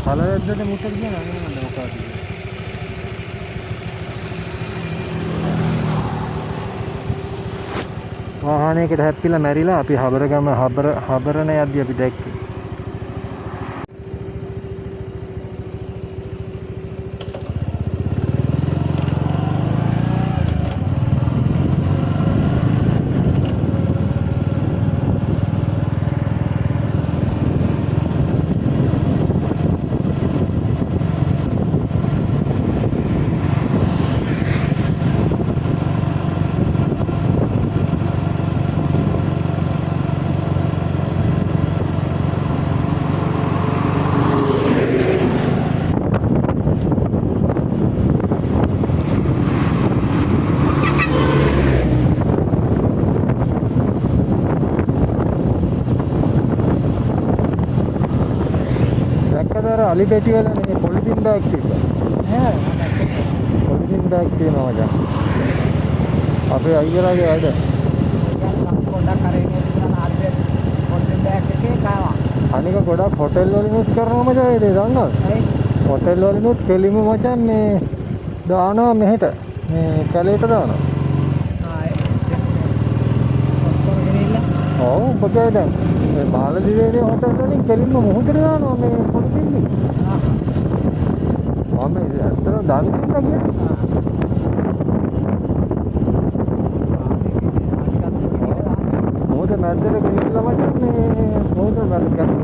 කලවැද්දට මුතර කියන අනේ මොකක්ද වාහනයකට හැප්පිලා මැරිලා අපි හබරන යද්දී අපි දැක්කේ. අලි පැටි වල මේ පොලිතින් බෑග් තිබ්බා. නෑ පොලිතින් බෑග් තියෙනවා මචං. අපේ අයියලාගේ වැඩ. පොඩ්ඩක් කරේ ඉන්න ආද්‍ය පොලිතින් බෑග් එකේ කාවා. අනික ගොඩක් හොටෙල් වලිනුත් කරනවා මචං ඒ දේ දන්නවද? හොටෙල් වලිනුත් කෙලිම මචං මේ දානවා මෙහෙට. මේ කැලේට දානවා. ඔව් බකේ දැන් මේ මාළදිවයිනේ හොටෙල් වලින් කෙලින්ම මොහොතට දානවා මේ පොලිතින්. මම ඇත්තටම දන්නේ නැහැ මොකද මැද්දට ගිහිල්ලා මචං මේ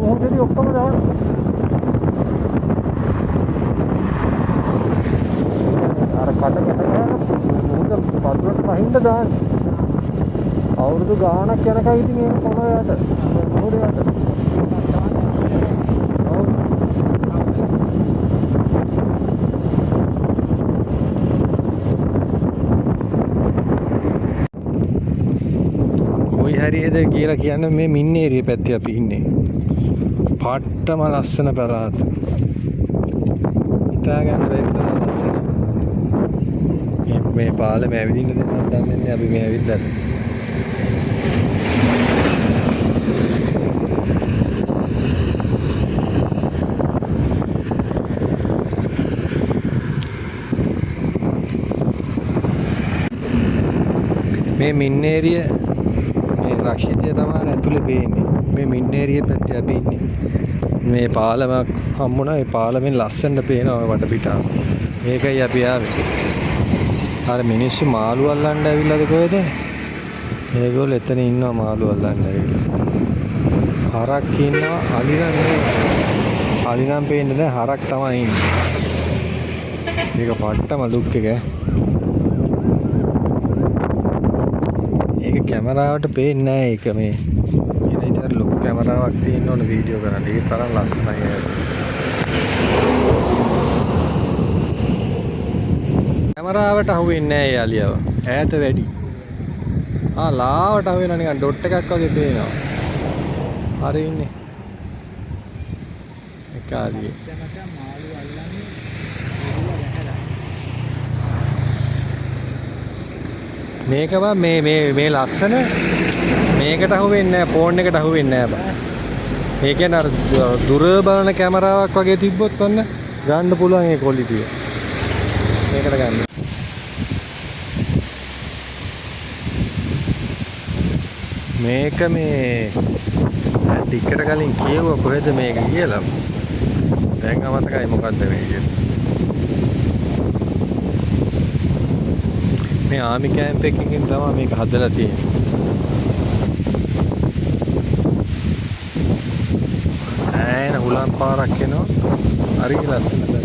මොකද ඔක්කොම දානවා. අර කට ගන්න මොකද පතුරට පහින්ද දාන්නේ. අවුරුදු ගාණක් යනකම් ඉතින් ඒක කොනයට මොකද හරියද කියලා කියන්නේ මේ මින්නේරිය පැත්තේ අපි ඉන්නේ. පාට්ටම ලස්සන පළාත. හිතා ගන්න බැරි තරම් ලස්සන. මේ පාලම ඇවිදින්න දෙන්නත් දන්නේ නැහැ අපි මේ ඇවිද්දාට. මේ මින්නේරිය රක්ෂිතය තමයි ඇතුලේ පේන්නේ. මේ මින්නේරිය පැත්තේ අපි ඉන්නේ. මේ පාලමක් හම්බුණා. ඒ පාලමෙන් ලස්සනට පේනවා වටපිටාව. මේකයි අපි ආවේ. අර මිනිස්සු මාළු අල්ලන්න ඇවිල්ලාද කොහෙද? මේගොල්ලෝ එතන ඉන්නවා මාළු අල්ලන්න ඇවිල්ලා. හරක් ඉන්නවා අලිනම් නෙවෙයි. අලිනම් පේන්නේ නැහැ හරක් තමයි ඉන්නේ. මේක පට්ටම ලුක් එක. ඒක කැමරාවට පේන්නේ නැහැ ඒක මේ. එන ඉතින් ලොකු කැමරාවක් තියෙන්න ඕන වීඩියෝ කරන්න. ඒක තරම් ලස්සනයි. කැමරාවට අහුවෙන්නේ නැහැ ඒ අලියව. ඈත වැඩි. ලාවට අහුවෙනා නිකන් ඩොට් එකක් වගේ පේනවා. හරි ඉන්නේ. එක අලියෙ. මේක මේ ලස්සන මේකට අහුවෙන්නේ නැහැ ෆෝන් එකට අහුවෙන්නේ නැහැ බා. මේ කියන්නේ අර දුර බලන කැමරාවක් වගේ තිබ්බොත් ඔන්න ගන්න පුළුවන් ඒ ක්වොලිටිය. මේකට ගන්න. මේක මේ ටිකට කලින් කියුවා කොහෙද මේක කියලා. දැන් අමතකයි මොකද්ද මේ කියන්නේ. මේ ආමි කැම්ප් එකකින් තමයි මේක හදලා තියෙන්නේ. සෑහෙන හුලම් පාරක් එනවා. හරි ලස්සනට.